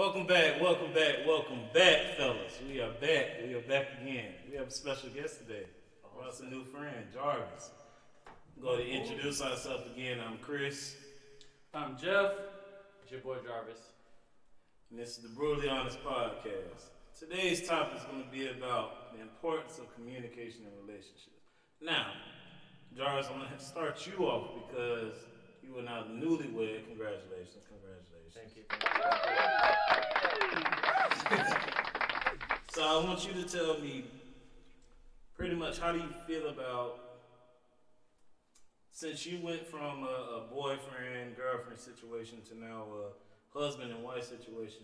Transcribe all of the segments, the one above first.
welcome back, fellas. We are back. We are back again. We have a special guest today. Brought us a new friend, Jarvis. Go to introduce ourselves again. I'm Chris, I'm Jeff. It's your boy Jarvis. and this is the Brutally Honest Podcast. Today's topic is going to be about the importance of communication in relationships. Now, Jarvis, I'm going to start you off because you are now newlywed. Congratulations. Thank you. So I want you to tell me pretty much how do you feel about since you went from a boyfriend girlfriend situation to now a husband and wife situation.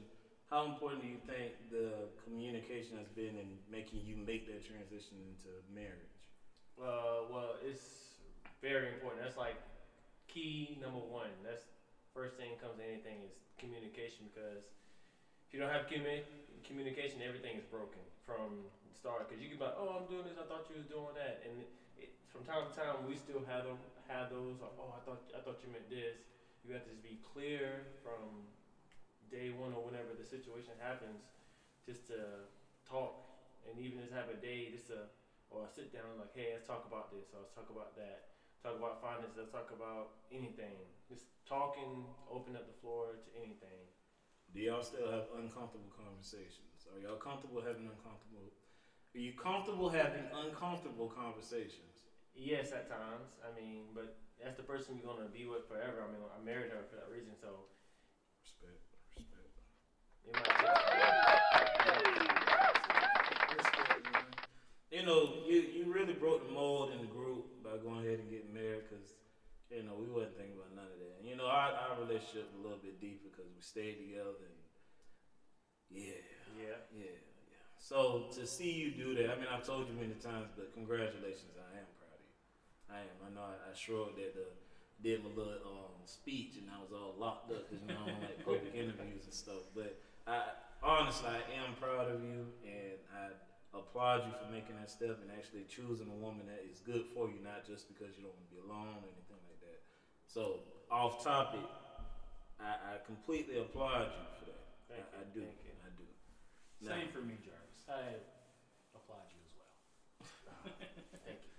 How important do you think the communication has been in making you make that transition into marriage? Well, it's very important. That's like key number one. That's first thing comes to anything is communication because if you don't have communication, everything is broken from the start. Because you can be like, oh, I'm doing this. I thought you was doing that, and from time to time we still have those. Like, oh, I thought you meant this. You have to just be clear from day one or whenever the situation happens, just to talk and even just have a day just to or sit down like, hey, let's talk about this or let's talk about that. Talk about finances. Let's talk about anything. Just talking, open up the floor to anything. Do y'all still have uncomfortable conversations? Are y'all comfortable having uncomfortable? Are you comfortable having uncomfortable conversations? Yes, at times. I mean, but that's the person you're gonna be with forever. I mean, I married her for that reason, so. Respect. It might take Respect, man. You know, you really broke the mold in the group by going ahead and getting married because, you know, we wasn't thinking about none of that. And, you know, our relationship a little bit deeper because we stayed together and yeah. So to see you do that, I mean, I've told you many times, but congratulations, I am proud of you. I am. I know I shrugged at did my little speech and I was all locked up because, you know, I don't like public interviews and stuff. But honestly, I am proud of you and I applaud you for making that step and actually choosing a woman that is good for you, not just because you don't want to be alone or anything like that. So, off topic, I completely applaud you for that. Thank you. I do. Now, Same for me, Jarvis. I applaud you as well. Thank you.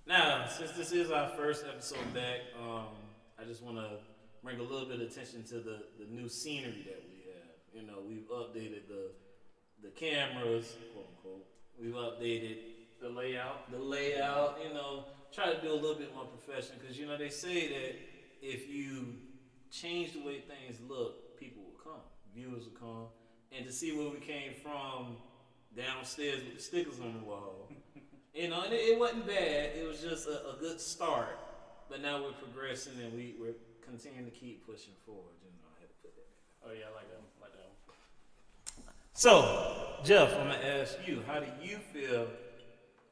now, since this is our first episode back, I just want to bring a little bit of attention to the new scenery that we have. You know, we've updated the cameras, quote unquote. We've updated The layout. you know, try to do a little bit more professional because, you know, they say that if you change the way things look, people will come, viewers will come. And to see where we came from downstairs with the stickers on the wall, you know, and it wasn't bad. It was just a good start. But now we're progressing and we're continuing to keep pushing forward. You know, I had to put that in. Oh yeah, I like that. So, Jeff, I'm gonna ask you, how do you feel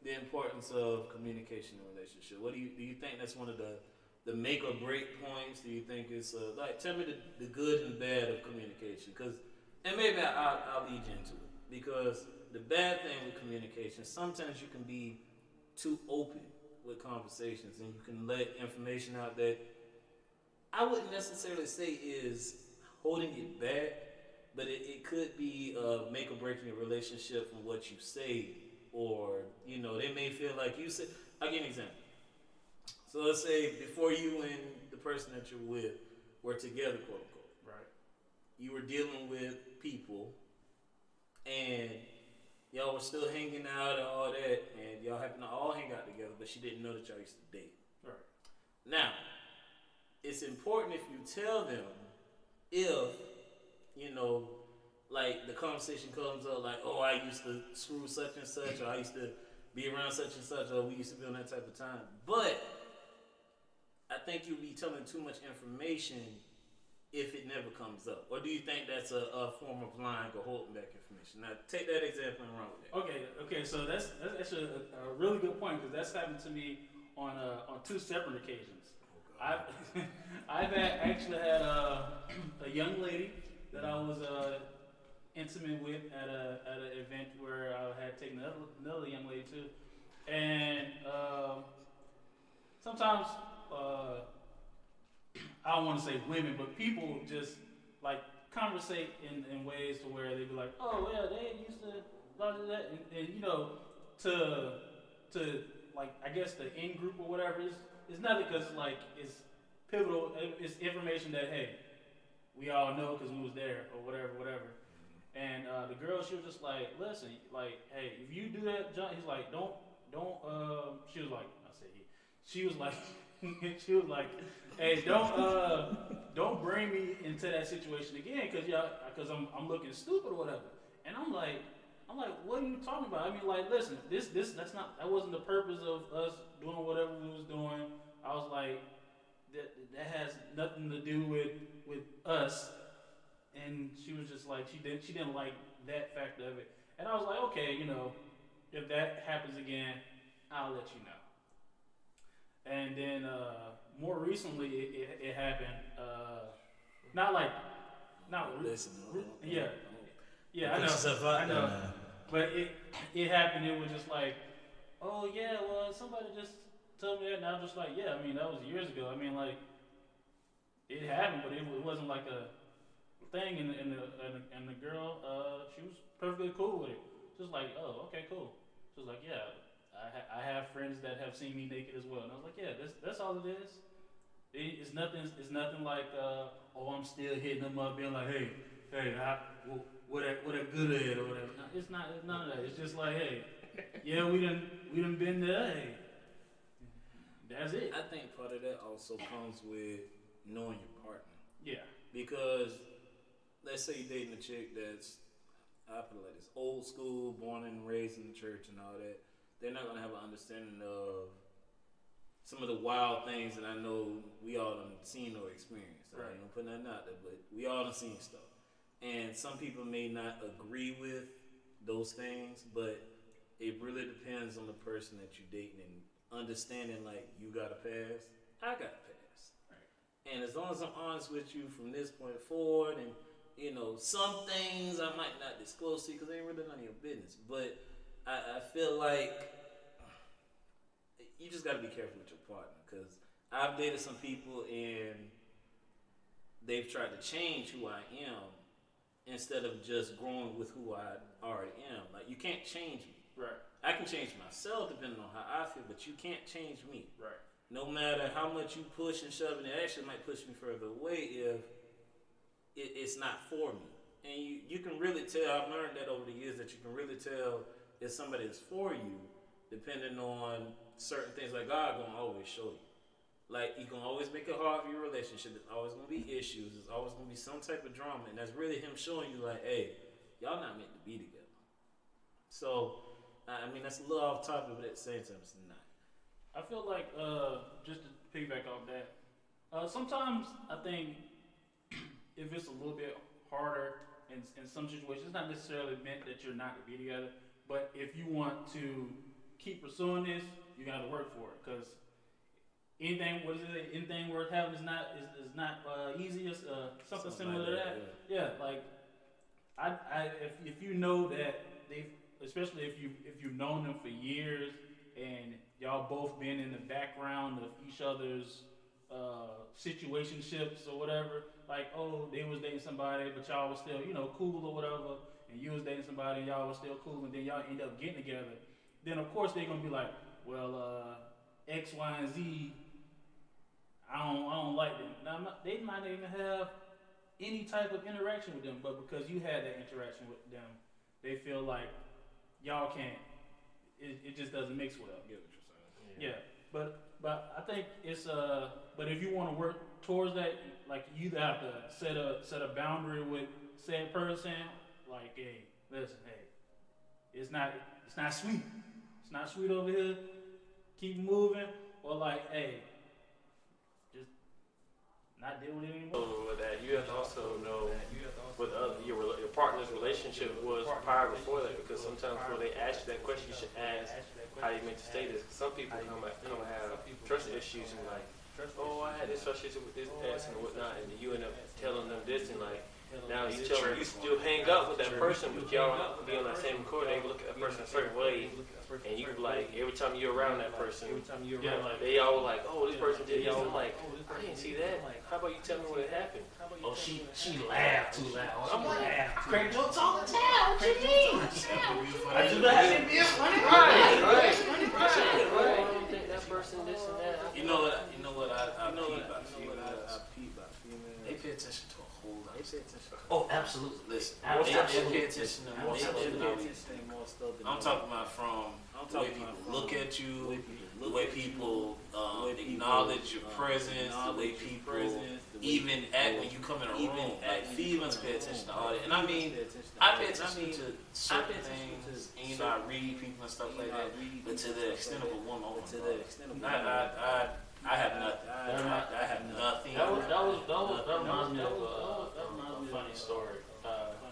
the importance of communication in a relationship? What do you think that's one of the make or break points? Do you think it's like tell me the good and bad of communication? Because and maybe I'll lead you into it because the bad thing with communication sometimes you can be too open with conversations and you can let information out that I wouldn't necessarily say is holding it back. But it could be make or break in your relationship from what you say, or you know they may feel like you said. I'll give you an example. So let's say before you and the person that you're with were together, quote unquote. Right. You were dealing with people, and y'all were still hanging out and all that, and y'all happened to all hang out together, but she didn't know that y'all used to date. Right. Now, it's important if you tell them if you know, like the conversation comes up like, oh, I used to screw such and such, or I used to be around such and such, or we used to be on that type of time. But I think you'll be telling too much information if it never comes up. Or do you think that's a form of lying or holding back information? Now, take that example and run with that. Okay. So that's actually a really good point because that's happened to me on two separate occasions. Oh, I've actually had a young lady that I was intimate with at an event where I had taken another young lady too, and sometimes I don't want to say women, but people just like conversate in ways to where they'd be like, oh yeah, they used to blah blah blah, and you know, to like I guess the in group or whatever is nothing because like it's pivotal. It's information that hey, we all know because we was there or whatever. And the girl, she was just like, listen, like, hey, if you do that, John, he's like, don't. She was like, I said he. She was like, she was like, hey, don't bring me into that situation again, cause I'm looking stupid or whatever. And I'm like, what are you talking about? I mean, like, listen, that wasn't the purpose of us doing whatever we was doing. I was like, that has nothing to do with us. And she was just like, she didn't like that fact of it. And I was like, okay, you know, if that happens again, I'll let you know. And then more recently, it happened. I know. But it happened. It was just like, oh yeah, well somebody just told me that, and I was just like, yeah. I mean, that was years ago. I mean, like, it happened, but it wasn't like a thing. And the girl, she was perfectly cool with it. Just like, oh, okay, cool. She was like, yeah, I have friends that have seen me naked as well, and I was like, yeah, that's all it is. It's nothing like, oh, I'm still hitting them up, being like, hey, what a good at or whatever. No, it's none of that. It's just like, hey, yeah, we done been there. Hey, that's it. I think part of that also comes with knowing your partner. Yeah. Because let's say you're dating a chick that's, I put it like this, old school, born and raised in the church and all that. They're not gonna have an understanding of some of the wild things that I know we all done seen or experienced. Right. I ain't gonna put nothing out there, but we all done seen stuff. And some people may not agree with those things, but it really depends on the person that you're dating and understanding, like, you got a pass, I got a pass. Right. And as long as I'm honest with you from this point forward, and, you know, some things I might not disclose to you because they ain't really none of your business, but I feel like you just got to be careful with your partner, because I've dated some people and they've tried to change who I am instead of just growing with who I already am. Like, you can't change me. Right. I can change myself depending on how I feel, but you can't change me. Right. No matter how much you push and shove, and it actually might push me further away if it's not for me. And you can really tell, I've learned that over the years, that you can really tell if somebody is for you depending on certain things. Like, God gonna always show you. Like, He gonna always make it hard for your relationship. There's always gonna be issues. There's always gonna be some type of drama, and that's really Him showing you, like, hey, y'all not meant to be together. So, I mean, that's a little off topic, but at the same time, it's not. I feel like, just to piggyback off that, sometimes I think if it's a little bit harder in some situations, it's not necessarily meant that you're not going to be together, but if you want to keep pursuing this, you got to work for it, because anything worth having is not easy. It's something similar like to that. Yeah, like if you know that especially if you've known them for years and y'all both been in the background of each other's situationships or whatever, like, oh, they was dating somebody but y'all was still, you know, cool or whatever, and you was dating somebody and y'all was still cool, and then y'all end up getting together, then of course they're gonna be like, well, X, Y, and Z, I don't like them. Now, they might not even have any type of interaction with them, but because you had that interaction with them, they feel like y'all can't. It just doesn't mix well. I get what you're saying. Yeah, but I think it's but if you want to work towards that, like, you either have to set a boundary with said person, like, hey, listen, hey, it's not sweet. It's not sweet over here. Keep moving, or like, hey, just not deal with it anymore. So with that, you have to also know what your partner's relationship was prior before that, because sometimes when they ask you that question, you should ask how you meant to stay this. Some people come have trust issues and like, oh, I had this trust issue with this ex and whatnot, and you end up telling them this and like, Now you still hang up with that person, but y'all be on that same accord. They look at that person a certain way, and you like every time you're around that person, they all like, oh, this person did this. I'm like, I didn't see that. How about you tell me what happened? Oh, she laughed too loud. I'm like, Craig jokes all the time. What you mean? I just let it be funny. Right. I don't think that person this and that. You know what? I peep by females. They pay attention to a whole lot. Oh, absolutely. Listen, Absolutely. they pay attention to more stuff than I do. I'm talking about from the way people look at you, the way people acknowledge your presence, the way people even act when you come in a room. Like females pay attention to all that, and I mean, I pay attention to certain things, and you know, I read people and stuff like that. But to the extent of a woman, I have nothing. I have nothing. That reminds me of a funny story.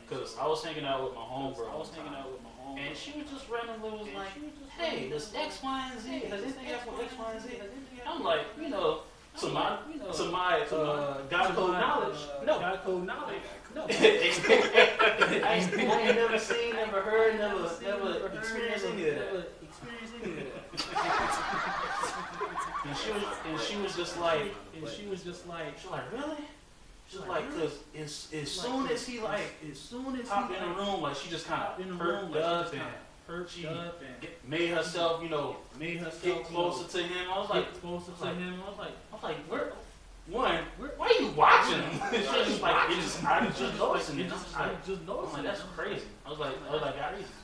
Because I was hanging out with my homegirl. And she was just randomly was like, hey, does X, Y, and Z, has anything else with X, Y, and Z? I'm like, to my God code knowledge, no. God code knowledge, no. I ain't never seen, never heard, never experienced any of that. And she was just like, really? She's like, cause as soon as he popped in the room, like she just kind of perked up and made herself, get closer to him. I was like, why are you watching him? She was just like, I was just noticing. I'm like, that's crazy. I was like,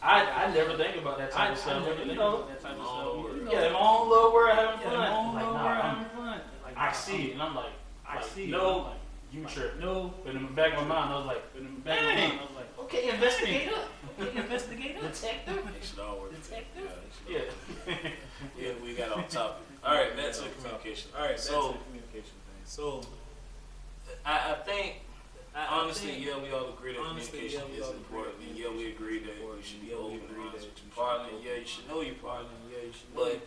I never think about that type of stuff. Yeah, in my own little world having fun. I see it, and I'm like, no, you trip. No, but in the back of my mind, I was like, okay, investigator. Detective. They should all work. Detective. Yeah. Yeah, we got off topic. All right, back to the communication. All right, so So I think honestly, yeah, we all agree that communication is important. And yeah, we agree that you should be open and honest with your partner. And yeah, you should know your partner. But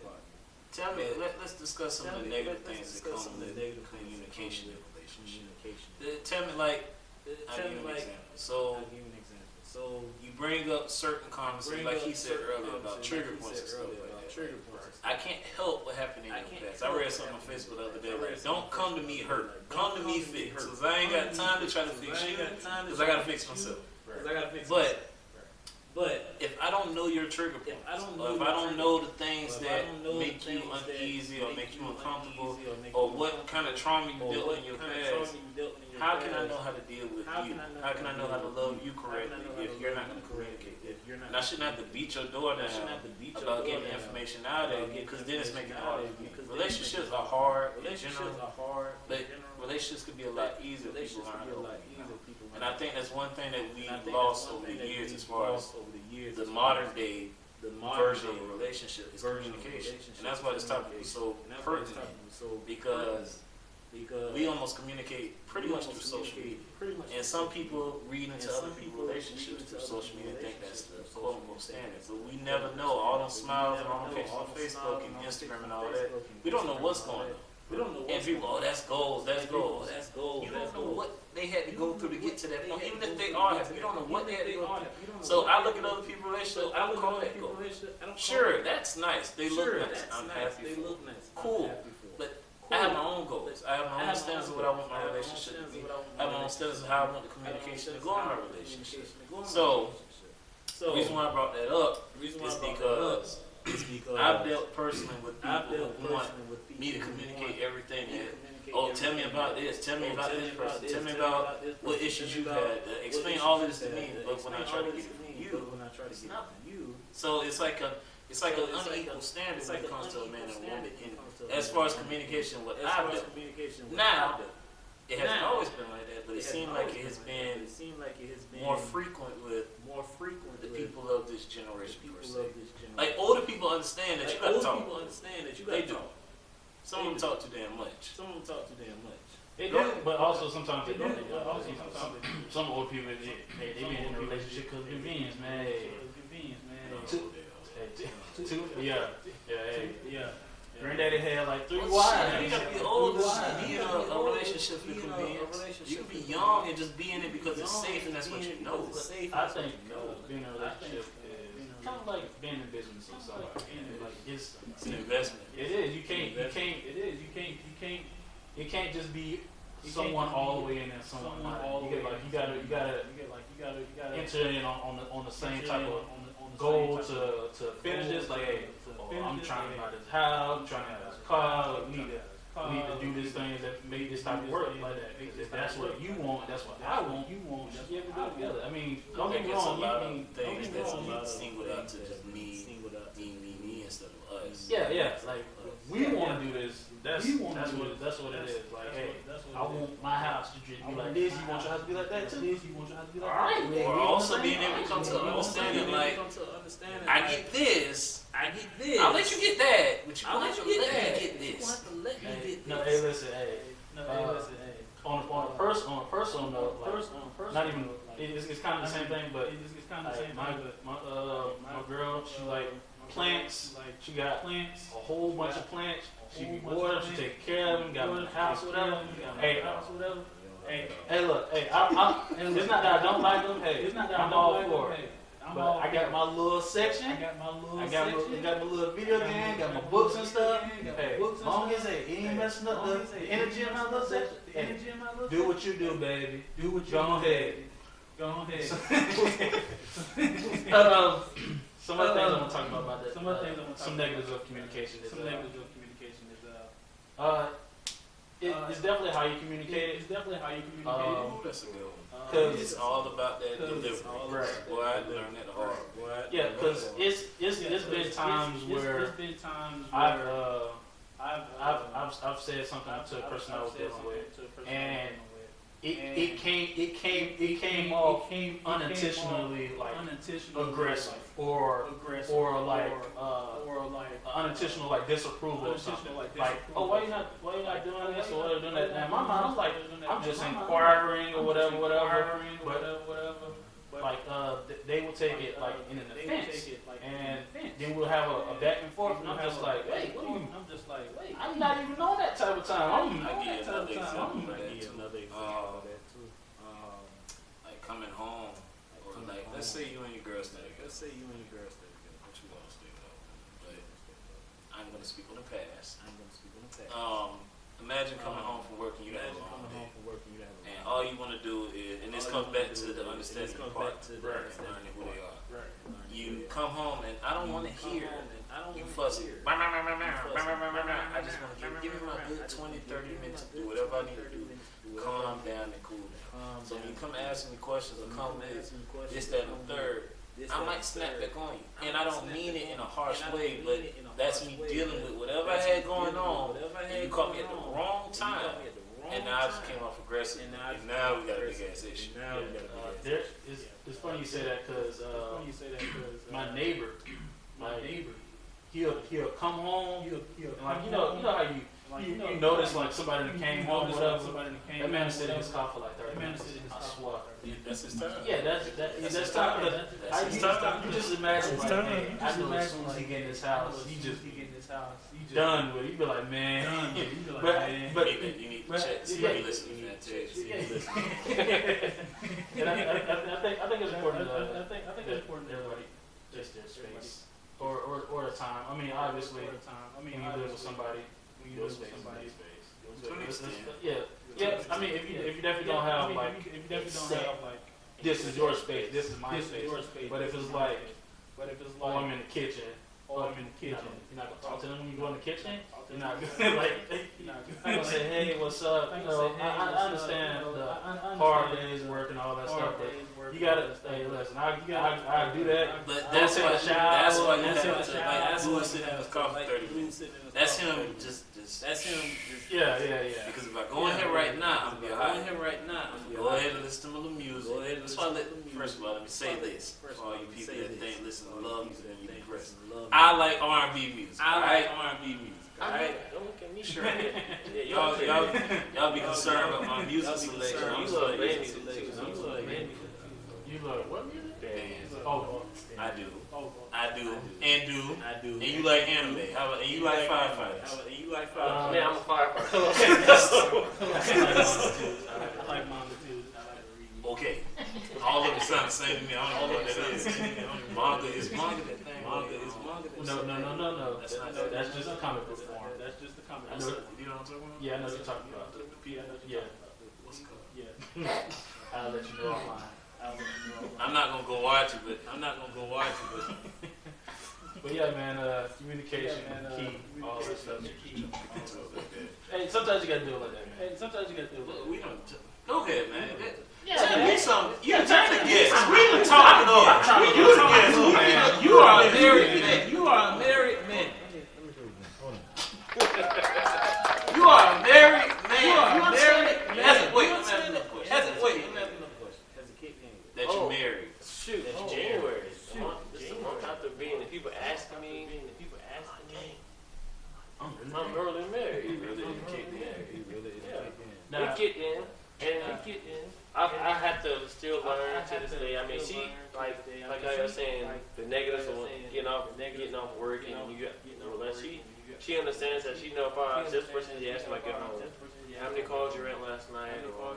tell me, let's discuss some of the negative things that come with communication in a relationship. Tell me, I'll give you an example. So you bring up certain conversations, like he said earlier, about trigger points and stuff like that. I can't help what happened in your past. I read something on Facebook the other day, like, don't come to me hurt, come to me fixed. Because I ain't got time to try to fix you, because I got to fix myself. But if I don't know your trigger points, or if I don't know the things that make you uneasy or make you uncomfortable, or what kind of trauma you dealt with in your past, how can I know how to deal with you? How can I know how to love you correctly if you're not going to communicate that? And I shouldn't have to beat your door down about getting information out of you, because then it's making it harder. Relationships are hard in general, but relationships could be a lot easier if people learn how to open up. And I think that's one thing that we lost over the years as far as the modern day version of a relationship is communication. And that's why this topic is so pertinent, because we almost communicate pretty much through social media. And some people read into other people's relationships through social media and think that's the quote unquote standard. But we never know. All those smiles and all the pictures on Facebook and Instagram and all that, we don't know what's going on. And people, oh, that's goals. You don't know what they had to go through to get to that point. Even if they are happy, you don't know what they had to go through. So I look at other people's relationships, I don't call that goal. Sure, that's nice. They look nice. I'm happy for them. Cool. But I have my own goals. I have my own standards of what I want my relationship to be. I have my own standards of how I want the communication to go in my relationship. So the reason why I brought that up is because I've dealt personally with people who want me to communicate everything that, oh, tell me about this, tell me about this person, tell me about what issues you've had, explain all this to me, but when I try to get it from you, it's nothing. So it's like an unequal standard when it comes to a man and a woman. And as far as communication, what I've done, now, it hasn't always been like that, but it seems like it has been more frequent with the people of this generation per se. Like older people understand that you gotta talk. They do. Some of them talk too damn much. They do, but also sometimes they don't. Some old people, they be in a relationship because of convenience, man. Granddaddy had like 3 Oh, wives. shit, you gotta be old to be in a relationship with convenience. You can be young and just be in it because it's safe and that's what you know. I think being in a relationship is kind of like being in business or something. Like It's an investment. it is. You can't just be someone all the way in and someone not. You gotta enter in on the same type of goal to finish this. Like, hey, I'm trying to buy this house, I'm trying to have this car. We need to do these things that make this type of work like that. Because if that's what you want, that's what I want. You have to do it together. I mean, don't get me wrong. Things that you single out to just me instead of us. Yeah. Like we want to do this. That's what it is. Like, hey, I want my house to be like this. You want your house to be like that too. All right. Or also being able to come to understanding, like, I get this. I'll let you get that, but you won't have to let me get this. No, hey, listen, hey. On a personal note, like, not even. It's kind of the same thing, but my girl, she like plants. She got a whole bunch of plants. She be water. She take care of them. Got a house, whatever. Hey, look, hey, it's not that I don't like them. Hey, I'm all for it. But I got my little section. I got my little video game. Got my books and stuff. Hey, as long as it ain't messing up the energy in my little section. Hey, do what you do, baby. Go ahead. Some other things I want to talk about that. Some negatives of communication. It's definitely how you communicate. That's a good one. Cause it's all about that delivery. Right. Boy, I learned that the hard way. Yeah, because it's been times where I've said something to a person I was dealing with, and it came off unintentionally like aggressive or like unintentional like disapproval or something. Like, oh, why you not doing this or why you doing that? Now in my mind, I'm like, I'm just inquiring or whatever. But like they will take it like in an offense, and then we'll have a back and forth, and I'm just like, hey, what are you? I'm not even on that type of time. Like coming home, or like let's say you and your girl stay together. What you all stay together. But I'm gonna speak on the past. Imagine coming home from work and you had a long day. And all you want to do is, and this comes back to the understanding part, learning who they are. You come home and I don't want to hear you fussing. I just want to give me my good 20-30 minutes to do whatever I need to do. Calm down and cool down. So when you come asking me questions or come with this, that, and the third, I might snap back on you. And I don't mean it in a harsh way, but that's me dealing with whatever I had going on. And you caught me at the wrong time. And now I just came off aggressive. And now we got a big ass issue. It's funny you say that because my neighbor, he'll come home, and like you know how you notice like somebody that came home, whatever. That man sitting in his car for like 30 minutes. I swear. That's his time. Yeah, that's time. You just imagine like, hey, I know as soon as he get in his house, he just done with it. You be like, man. But you need to check. See if you listen to that text. See if you listen. And I think it's important. I think it's important that everybody just their space or the time. I mean, obviously, when you live with somebody, your space. Yeah. I mean, if you definitely don't have like, this is your space, this is my space. But if it's like, oh, I'm in the kitchen. You're not gonna talk to them when you go in the kitchen. You're not gonna like. You're gonna say, hey, what's up? You know, I understand the hard days work and all that stuff, but you gotta. Hey, listen, I do that. But that's why you have to. Like, that's who is sitting in his car for 30 minutes. That's him. Yeah. Because if I go in here right now, I'm gonna go ahead and listen to my little music. That's why first of all, let me say this for all you people that think listen to love music and you depressed. I like R&B music. Alright? Don't look at me. Sure. Y'all be concerned about my music selection. You love what music? Oh, I do. Oh, I do. And you like anime. How about, and you like firefighters. Man, I'm a firefighter. I like manga too. I like to read. Okay. All of it sound the same to me. I don't know what that is. Manga is manga that thing. Manga is manga that No. That's not That's just a comic book form. That's just a comic I book. know, you know what I'm talking about? Yeah, I know what you're talking about. Yeah. What's it called? Yeah. I'll let you know offline. I'm not gonna go watch it, but But yeah, man, communication, key, all that stuff. Hey, sometimes you gotta do it like that, man. we don't. Go ahead, man. Yeah, Tell man. me something. You're trying to guess. We We're talking over. You the guest, man. You are a married man. You are a married man. You are a married man. You are a married man. Wait, let me ask you a question. That you married. Shoot, January. This is a month after being, and people asking me, I'm early married. He really is kicked in. We kicked in, and I had to still learn to this day. I mean, she, like I was saying, the negatives of getting off work, and you got, she understands that she know if this person she asked me, like, how many calls you ran last night, or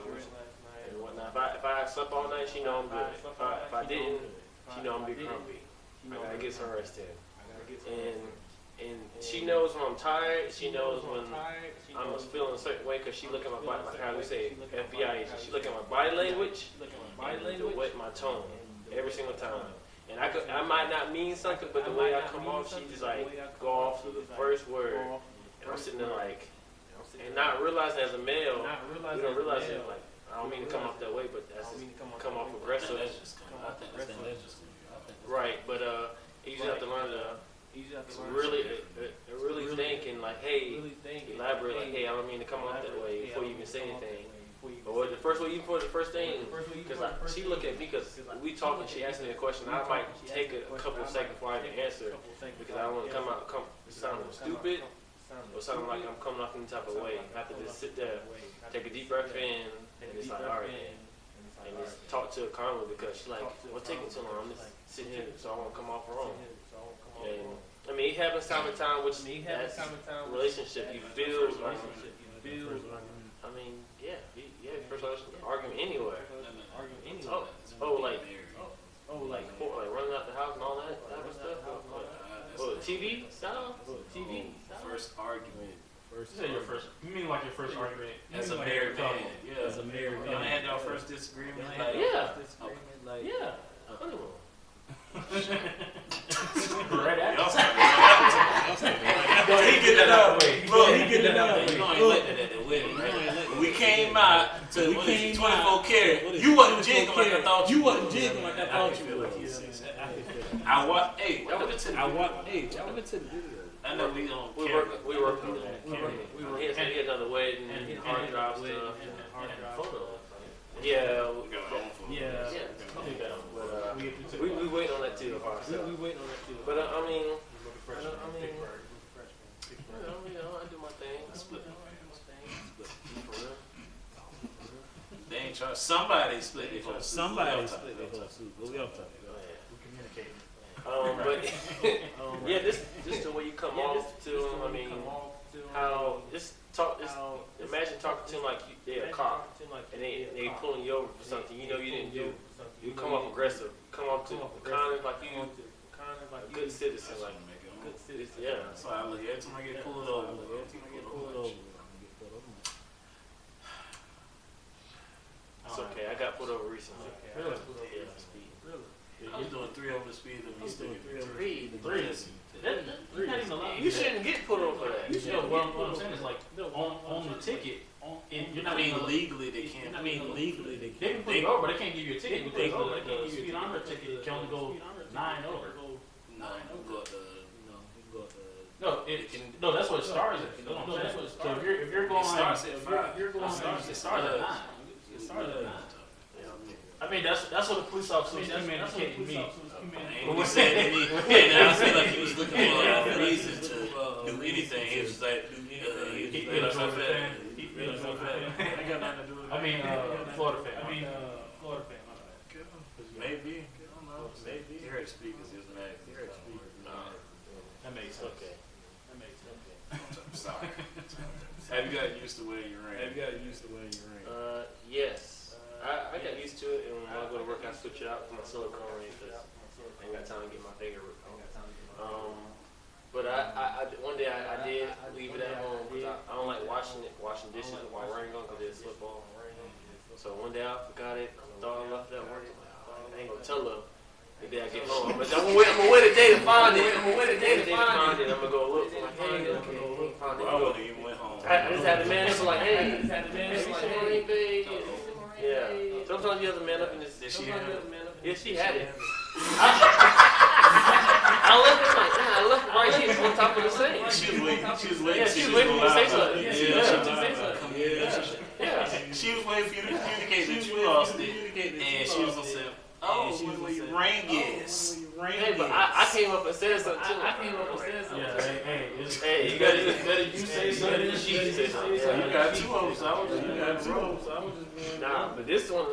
and whatnot. If I slept all night, she know I'm good. If I didn't, she know I'm be grumpy. I gotta get some rest in. And she knows when I'm tired. She knows when I'm feeling a certain way, because she look at my body, like how we say FBI agent. She look at my body language, and the way my tone every single time. And I might not mean something, but the way I come off, she just like go off to the first word, and I'm sitting there like, and not realizing as a male, you don't realize it, like, I don't mean to come off that way, but that's just come off aggressive. Right, but you just have to learn to really think and like, hey, elaborate, like, hey, I don't mean to come off that way before you even say anything. Or the first thing, because she look at me, because we talk and she asks me a question, I might take a couple of seconds before I can answer, because I don't want to sound stupid or sound like I'm coming off any type of way. I have to just sit there, take a deep breath in, and it's like, all right, and just talk to her calmly, because she's like, what's taking so long? I'm just sitting here, so I won't come off wrong. And I mean, it happens time and time, which that's relationship you build. I mean, yeah, first argument anywhere. Like running out the house and all that type of stuff. TV style. First argument. You mean like your first argument? As a married man. Yeah. As a married man. Y'all had y'all first disagreement? Like, Yeah. Honeymoon. Right at y'all he get that out of the way. Look, he get that out of the way. You know, I ain't let that at the wedding, right? When we came out to 24 karat, you wasn't jigging like I thought you would. I walked to the video. I know we on camera. We worked on that. We had another wedding and hard drive stuff and photos. Yeah. We got our own photos. But we waiting on that too. But I mean, I do my thing. I split. They ain't charged. Somebody split their whole suit. But we all talking. We communicating. But yeah, this the way you come off to them. I mean, how imagine talking to them like they're a cop and they pulling you over for something you know you didn't do. You come off aggressive. Come off to kind of like you, a good citizen, like good citizen. Yeah. That's why I look every time I get pulled over. It's okay. I got pulled over recently. Really? Yeah. I'm doing 3 over the speed limit. You still get 3. You're not even allowed. You shouldn't get pulled over for that. What I'm saying is like on the ticket. You're not I mean, legally they can't. They can pull you over, but they can't give you a ticket because the speed honor ticket can only go 9 over. No, you go up to. No, that's what it starts at. So if you're going, it starts at 5. It starts at 9. I mean, that's what the police officer was communicating to me. When we said that I feel like he was looking for a reason to do anything. He was like, I mean, Florida fan. Maybe. I don't know. Maybe. You heard the speakers is mad. That makes sense. Okay. That makes sense. I'm sorry. Have you got used to wearing your ring? Have you got used to wearing your ring? Yes. I got used to it, and when I go to work, I switch it out for my silicone ring because I ain't got time to get my finger ripped off. But one day I did leave it at home because I don't like washing dishes with my ring on because it slip off. So one day I forgot it, thought I left it at work. I ain't gonna tell her the day I get home. But I'm gonna wait a day to find it. I'm gonna go look for my hey, find it. I wouldn't even went home. I just had the man up like, hey, babe. Yeah. Sometimes you have to man up and just. Did she have it? Yeah, she had it. I left it like, I left it right here on top of the sink. She was waiting. Yeah, she was waiting for me to say something. Yeah. She was waiting for you to communicate that you lost it, and she was gonna say, "Oh, where your ring is." Hey, but I came up and said something too. Yeah, Hey, you gotta better you say something than she say something. You got two of them, so I was just Nah, but this one,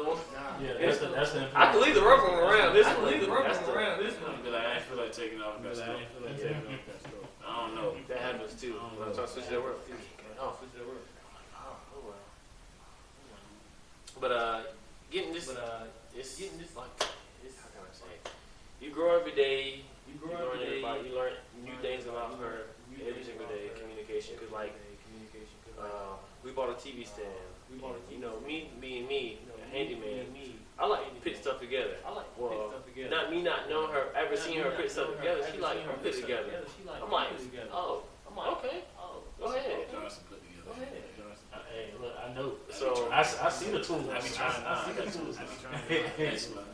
yeah, that's the I can leave the rough one around. This one, But I ain't feel like taking off that stuff. I don't know. that happens too. When I'm trying to switch that word. But getting this like how can I say it? You grow every day. You learn everybody. You learn new things about her every single day. Communication, cause like we bought a TV stand. You know, me being me, a handyman. I like to put stuff together. Well, not me not knowing her, ever seeing her put stuff together. She like put it together. I'm like, oh, okay, go ahead. Hey, look, I know. So I see the tools. I be trying.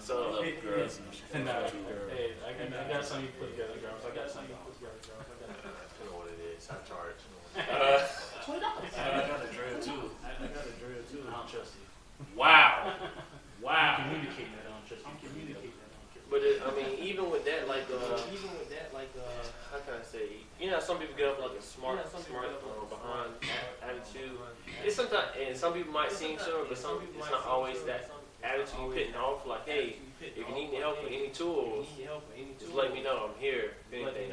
So Girls. Hey, I got something you put together, girls. I got something you put together, girls. I know what it is. I charge. $20. I got a drill too. I got a drill too. I don't trust you. Wow. I'm communicating that I don't trust you. But I mean, even with that, like, how can I say? You know, some people get up like a smart behind attitude. It's sometimes, and some people might seem sure, but some it's not always that attitude you putting off. Like, hey, if you need any help with any tools, just let me know. I'm here. If anything.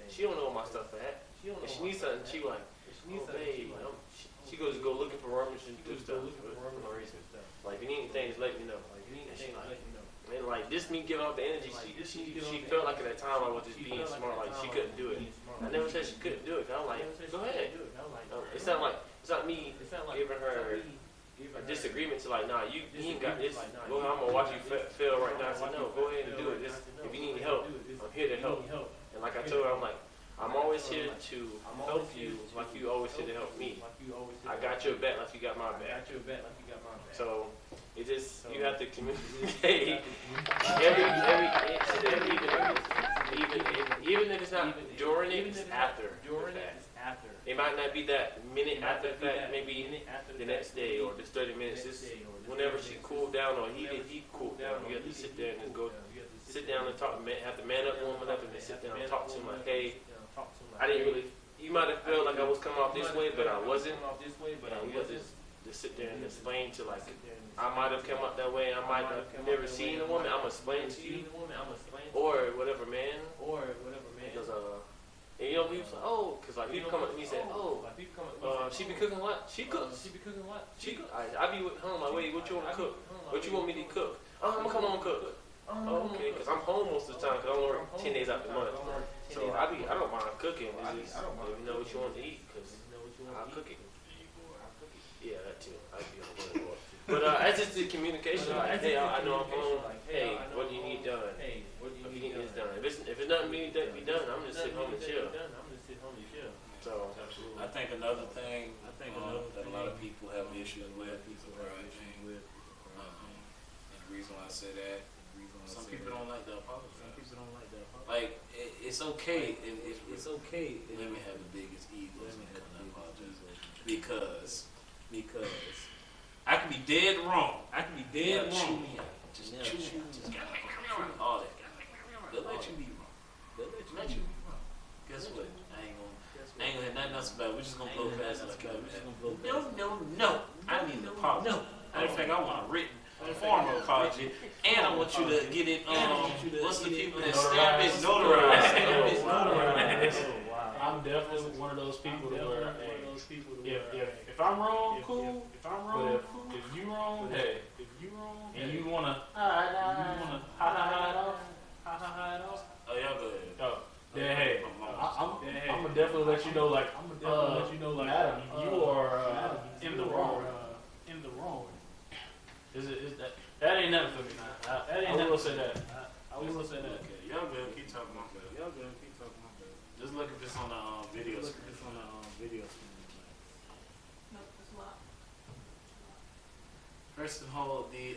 She don't know where my stuff at. If she needs something, she like, oh, babe, she goes to go looking for rubbish and do stuff for no reason. Like, if you need anything, just let me know. And like this me giving out the energy, she felt like at that time I was just being smart, like she couldn't do it. I never said she couldn't do it. I'm like, go ahead. It's not me giving her a disagreement to like, nah, you ain't got this. Well, I'm gonna watch you fail right now. I said, no, go ahead and do it. If you need help, I'm here to help. And like I told her, I'm like, I'm always here to help you like you always here to help me. I got your back like you got my back. So it just you have to communicate even if it's not during it, it's after. It might not be that minute after the fact, maybe the next day or just 30 minutes. Just whenever she cooled down or he cooled down, you have to sit there and just go sit down and talk. Have to man up, woman up, and then sit down and talk to him like, hey, I didn't really. You might have felt like I was coming off this way, but I wasn't. You have to just sit there and explain to like. I might have come up that way. I might have never seen a woman. I'm gonna explain to you, or whatever, man. Because and you know, we was like, oh, because like people come up to me and say, oh, she be cooking what? She cooks. I be home like, wait, what you want to cook? What you want me to cook? Oh, I'm gonna come home and cook. Oh, okay, because I'm home most of the time. Because I only work 10 days out the month. So I don't mind cooking. It's just, let me know what you want to eat, because I'll cook it. Yeah, that too. I'd be on the board. But as it's the communication, like, hey, I know I'm home. Hey, what do you need done? If you need this done. If it's nothing need to be done, I'm just sit home and chill. So I think another thing that a lot of people have issues with is the pride thing. And the reason why I say that, some people don't like to apologize. Like it's okay, and it's okay. Women have the biggest egos when they come to apologize because I can be dead wrong. Chew me out. Just all that. They'll let you be wrong. Guess what? I ain't gonna have nothing else about it. We're just gonna blow past it like that. No. I need an apology. Matter of fact, I want a written form of apology, and I want you to get it. What's the people that stamp it notarized? I'm definitely one of those people where if I'm wrong, cool. If I'm wrong, cool. If you wrong, hey. If you wrong, and you wanna hide it off. Oh, y'all go ahead. Oh, then hey, I'm gonna definitely let you know, like, Adam, you are in the wrong. That ain't nothing for me now. I will say that. Okay, y'all good. Keep talking about that. Just look at this on the video screen. Person hold the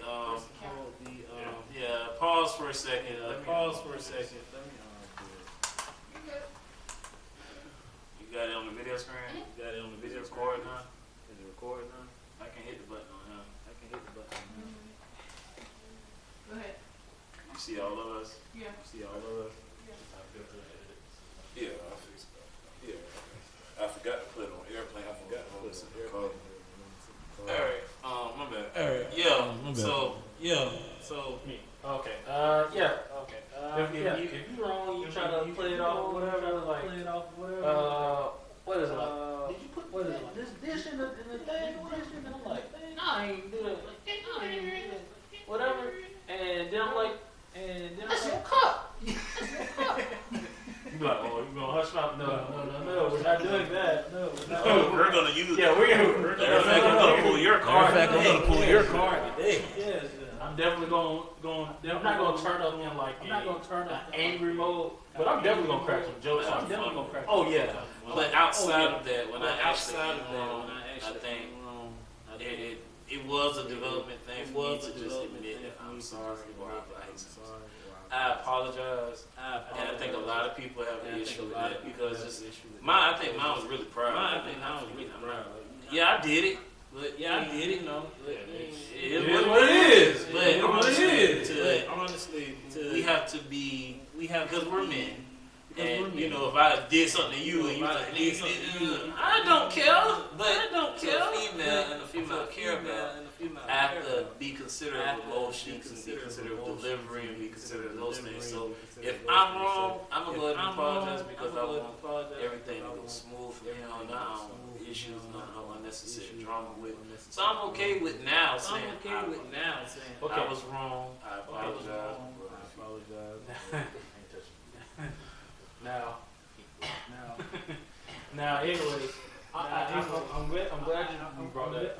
yeah. Pause for a second. Let me do it. You got it on the video screen. You got it on the video recording now. Is it recording now? I can hit the button on him. Go ahead. You see all of us? Yeah. Yeah, I fixed that. Yeah. I forgot to put it on airplane. I forgot to listen to the call. Alright, my bad. Alright. So Okay. If you wrong, you try to play it off, whatever. Like, what is it like? Did you put this dish in the thing? And I'm like, no, I ain't do that. Whatever. And then I'm like, That's your cup. you be like, oh, you gonna hush mouth? No, we're not doing that. No, we're not. we're gonna use. Yeah, we're gonna pull your card. Matter of fact, I'm gonna pull your card today. Yes, I'm definitely going. I'm not gonna turn up in like angry mode, but I'm definitely gonna crack some jokes. I'm definitely gonna crack. Oh yeah. But outside of that, when I actually think it was a development thing for me to just admit that I'm sorry or I apologize. And I think a lot of people have an issue with that because I think mine was really proud. Yeah, I did it. But you know, it is what it is. But honestly, we have to be, because we're men. And you know, if I did something to you and you was like, I don't care, but the female care about, I have to be considerate of emotions and be considerate of delivery and be considerate of those things. So if I'm wrong, I'm gonna go ahead and apologize because I want everything to go smooth from here on out. Issues, no unnecessary drama with. So I'm okay with now saying I was wrong. I apologize. Now, anyways, I'm glad you brought that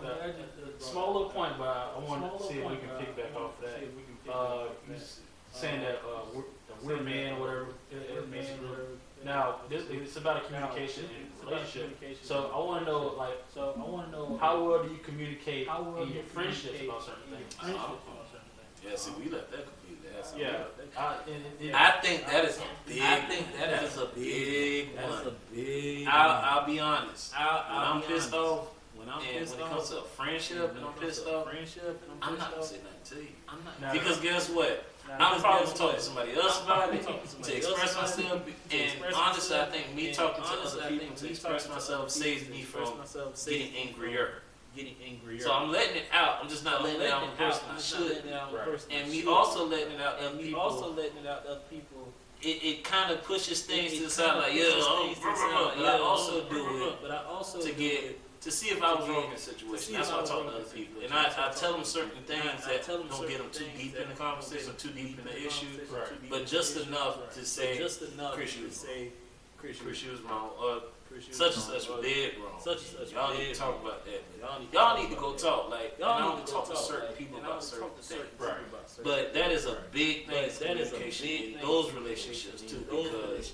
small little point, but I wanted to see if we can pick back off that. You saying that we're men or whatever. Now, it's about a communication and relationship. So I want to know, how well do you communicate in your friendships about certain things? Yeah, see, we let that completely happen. Yeah. I think that is a big one. I'll be honest. When I'm pissed off, when it comes to a friendship and I'm pissed off, I'm not gonna say nothing to you. Because guess what? I'm probably talking to somebody else about it to express myself. And honestly, I think me talking to other people to express myself saves me from getting angrier. So I'm letting it out. I'm just not letting it out in person. I should. And me also letting it out other people. It kind of pushes things to the side, like, but I also do it to see if I was wrong in a situation. That's why I talk to other people. And I tell them certain things that don't get them too deep in the conversation, too deep in the issue, but just enough to say, Chris, you was wrong. Or such and such was dead wrong. Y'all need to talk about that. Y'all need to go talk. Like, y'all need to talk to certain people about certain things. But that is a big thing. That is communication in those relationships too, because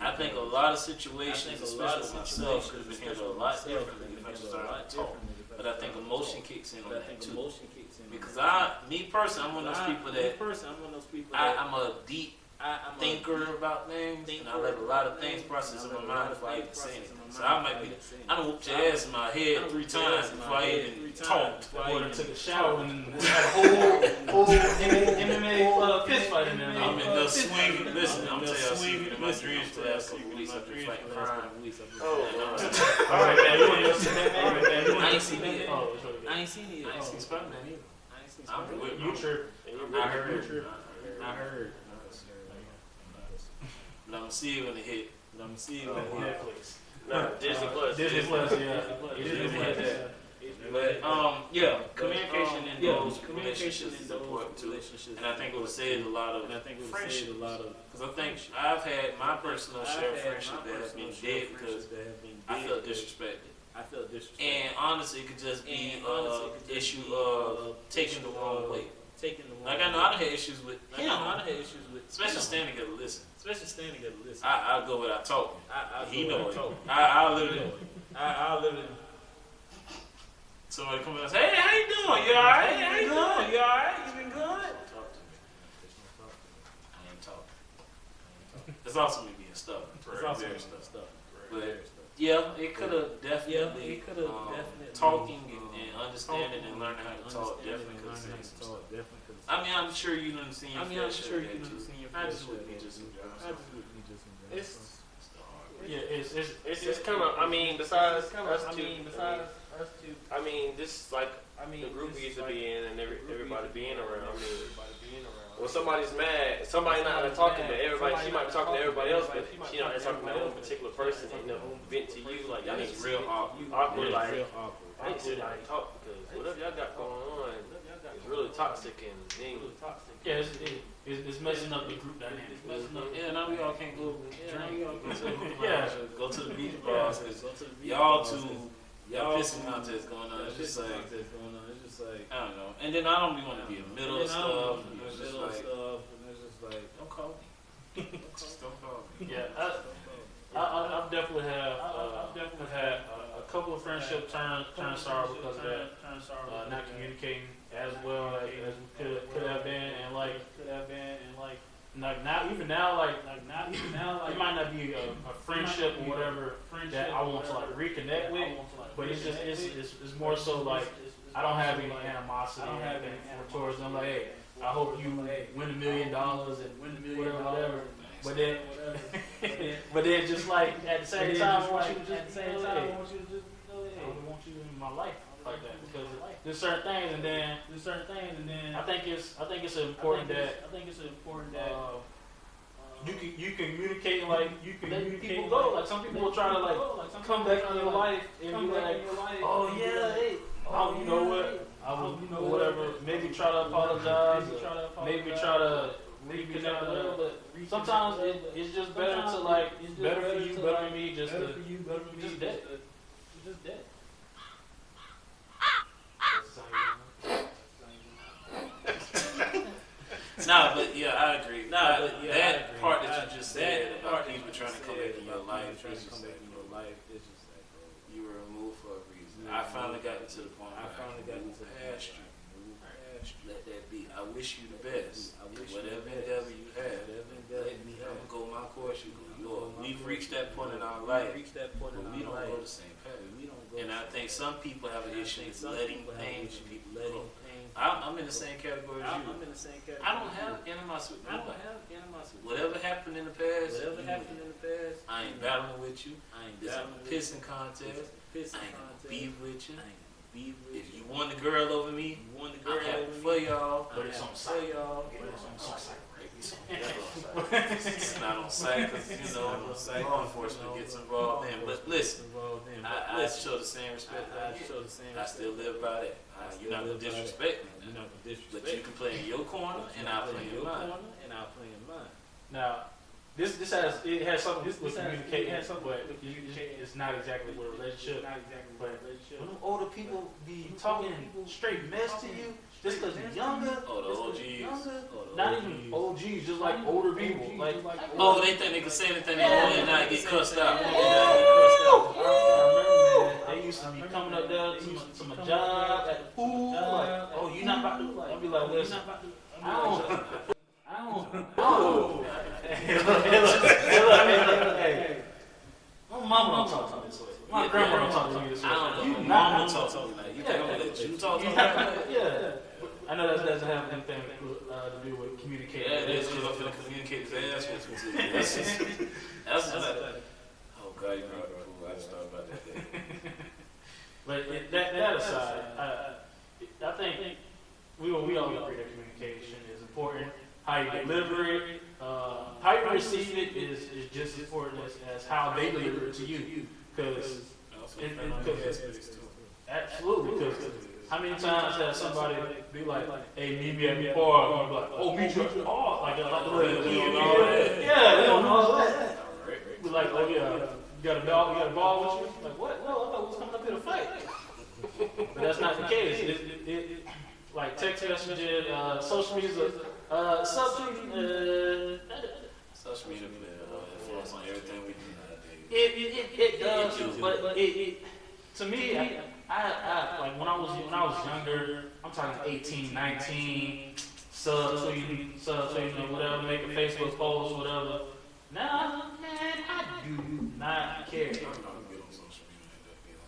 I think a lot of situations, especially myself, could have been handled a lot differently if I just learned to talk. But I think emotion kicks in on that too. Because me personally, I'm one of those people that I'm a deep thinker about things, and I let a lot of things process in my mind before I even say anything. So I done whooped your ass in my head 3 times before I even talked. Before I took a shower and had a whole MMA fist fight in there. I'm in the swing. Listen, I'm telling you, I swing in my dreams for the last couple weeks. I've been fighting crime. Alright, man, you want to go see that, man? I ain't seen it yet. I ain't seen it yet. I ain't seen Spider-Man either. I'm with You trip. I heard. I heard. But I'm gonna see it when it hit. Netflix. No, Disney Plus. Disney Plus, yeah. Disney Disney Plus. Plus. But communication in those relationships is important too. And I think it would save a lot of friendships. Because I think I've had my personal share of friendship that has been dead because I felt disrespected. And honestly, it could just be issue of taking the wrong way. Like I know I done had issues with him, especially standing together listen. I'll go without talking. He know it. I'll literally. Somebody come in and say, "Hey, how you doing? You alright? How you doing? You alright? You been good?" Talk to me. I ain't talking. It's also me being stubborn. But yeah, it could have definitely. Talking and understanding and learning how to talk definitely could have saved some stuff. I mean, I'm sure you done seen your fair share of that too. I just wouldn't be just enjoying stuff. It's kind of. I mean, besides us two. I mean, this like the group we used to be in and everybody being around. I mean, when somebody's mad, somebody not talking to everybody. She might be talking to everybody else, but she not talking to one particular person. And vent to you like That is real awkward. Like I need to sit down and talk because whatever y'all got going on is really toxic and then. Yeah, it's messing up the group dynamic. Yeah, now we all can't go drink. Yeah. Go to the beach bars. Y'all pissing contest going on. It's just like I don't know. And then I don't even want to be in the middle of stuff. It's just like don't call me. Just don't call me. Yeah, I've definitely had a couple of friendships turn sour because of that. Not communicating as well as we could have been, and like now it might not be a friendship or whatever that I want to like reconnect with, but it's just it's more so like I don't have any animosity or anything towards them. Like, hey, I hope you win $1 million and whatever. But then just like at the same time, I want you to just I don't want you in my life like that because there's certain things, and then I think it's important that you can communicate like let people go. Like some people will try to like come back in your life and be like, oh yeah, hey, oh you know what, I will whatever. Maybe try to apologize. Maybe try to reconnect a little. But sometimes it's just better to like better for you, better for me, just dead. Just dead. Nah, but yeah, I agree. That part that you just said about people trying to come back in your life, it's just like, you were removed for a reason. I finally got to the point where I moved past you. Let that be. I wish you the best. Whatever endeavor you have, let me. I'm gonna go my course. You go yours. We've reached that point in our life, but we don't go the same path. And I think some people have an issue with letting things people go. I'm in the same category as you. I don't have animosity with nobody. Whatever happened in the past, I ain't battling with you. This is a pissing contest. I ain't gonna beef with you. If you won the girl over me, I'm happy for y'all. But it's on site. It's not on site because law enforcement gets involved in. But listen, I show the same respect. I still live by that. You're not gonna disrespect me, but you can play in your corner and I'll play in mine. Now, this has something with communicating, but it's not exactly with a relationship. But when them older people be talking straight mess to you, just because you're younger. Oh, the OGs. Not even OGs, just like older people. Like, oh, they think they can say anything they want and not get cussed out. I remember, man, they used to be coming up there to my job at the pool, like, oh, you not about to, I'll be like, listen, I don't. Hey, my mama don't talk to me this way. My grandma don't talk to me this way. You mama talk to me like, you think I'm gonna let you talk to me like that? Yeah. I know that doesn't have anything to do with communicating. Yeah, it is because I'm finna communicate his ass with you. That's just like, oh God, you know I just thought about that day. But that aside, I think we all agree that communication is important. How you deliver it, how you receive it is just as important as how they deliver it to you. Because absolutely, because how many times have somebody be like, hey, meet me at the bar, and be like, oh, meet you at the bar, like the yeah, they don't know all that. Be like, oh yeah, you got a dog, you got a ball with you? Like, what? No, I thought we was coming up here to fight. But that's not the case. Like text messages, social media, social media influence on everything we do nowadays. It does, but to me, I like when I was younger, I'm talking 18, 19, subtweeting, whatever, making Facebook posts, whatever. Now, man, I do not care.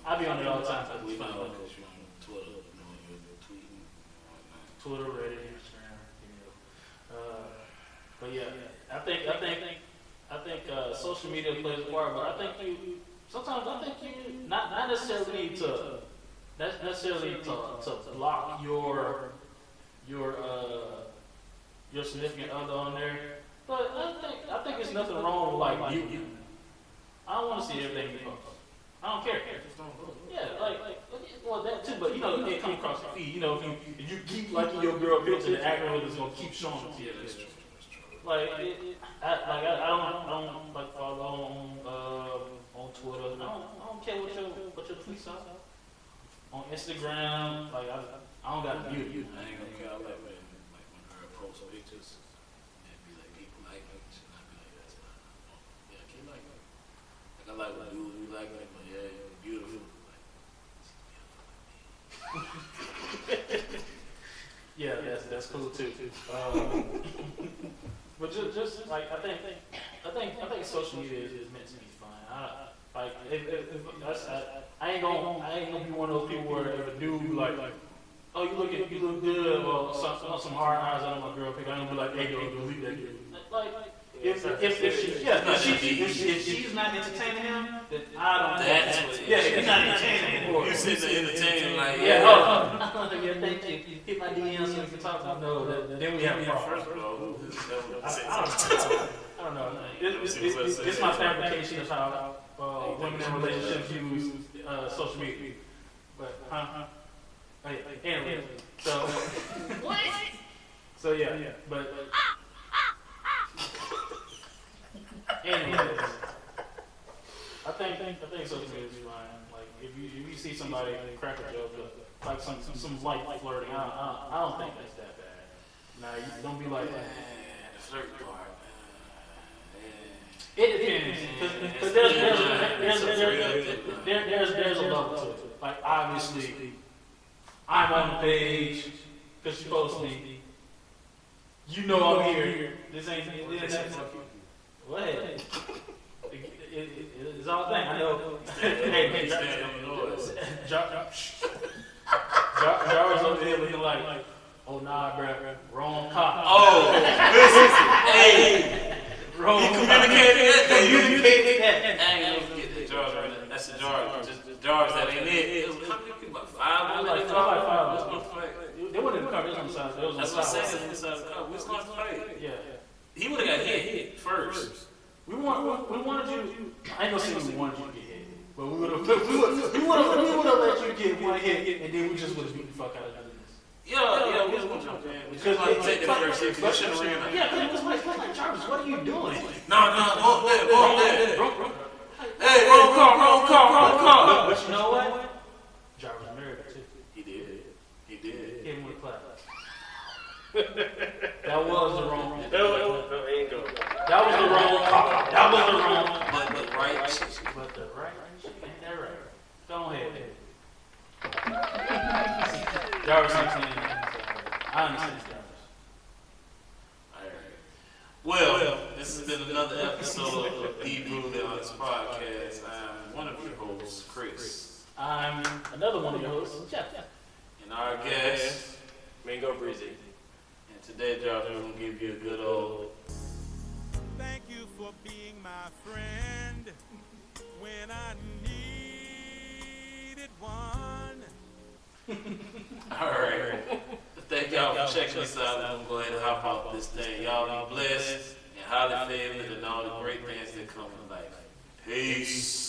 I be on it all the time. Twitter, Reddit, Instagram, but yeah, I think social media plays a part, but I think you not necessarily need to block your significant other on there, but I think it's nothing wrong with like you. I don't want to see everything you post. I don't care. Yeah, well that too, but it comes across the feed. If you keep liking your girl picture, the algorithm is gonna keep showing it to you. That's true. Like I don't like follow on Twitter. I don't care what your tweets are. On Instagram, like I don't got to view you. I ain't gonna care. I like when girl posts pictures and be like people like me, and I be like that's not. Yeah, keep liking it. Like I like when dudes be like me, but yeah, you're beautiful. Yeah, that's cool too. But just like I think social media is meant to be fun. I ain't gonna be one of those people where if a dude be like, oh you look good, or some hard eyes on my girl pic, I'm gonna be like, hey, don't delete that dude. Like if she's not entertaining him, then I don't. That's what. Yeah, he's not entertaining him. You sit there entertaining like yeah, yeah, thank you. Hit my DMs so we can talk about that. Then we have a problem. I don't know. It's my fabrication of how women in relationships use social media. But anyway, so what? So yeah, but. Anyways, I think social media is fine. Like if you see somebody crack a joke, like some light flirting, I don't think that's that bad. Now you don't be like the flirt part. It depends, because there's a level to it. Like obviously, I'm on the page because she posted me. You know I'm here. This ain't what? It's all thing. I know. Hey, Jarvis over here looking like, oh nah, bruh, wrong cop. Oh, listen, hey, wrong. You communicated that. You communicated that. I ain't gonna forget that Jarvis right there. That's the Jarvis. Just Jarvis. That ain't it. It was how many people? About 5. Like 5. They wasn't in the car. They was on the side. That's what I'm saying. They was on the side of the car. We was going to fight. Yeah. He would have got hit first. We wanted you. I ain't gonna say we wanted you to get hit, but we would have let you get one hit, and then we just would have beat the fuck out of you. Yeah, we was gonna jump in. Because like take the first hit, because you should have ran. Yeah, because it was like Jarvis, what are you doing? No, won't let. Hey, wrong car. But you know what? Jarvis married her too. He did. Hit him with a clap. That was the wrong. That was the wrong cop. That was the wrong. But the right shit. But the right shit. Ain't that right? Go ahead. Jarvis understand. I understand Jarvis. Alright. Well, this has been another episode of Be Brutally Honest Podcast. I'm one of your hosts, Chris. I'm another one of your hosts, Jeff. And our guest, Mango Breezy. And today, Jarvis, we're gonna give you a good old. Thank you for being my friend when I needed one. All right. Thank y'all. for checking us out. We're gonna go ahead and hop off this thing. Y'all be blessed and highly favored and all the great things that come in life. Peace.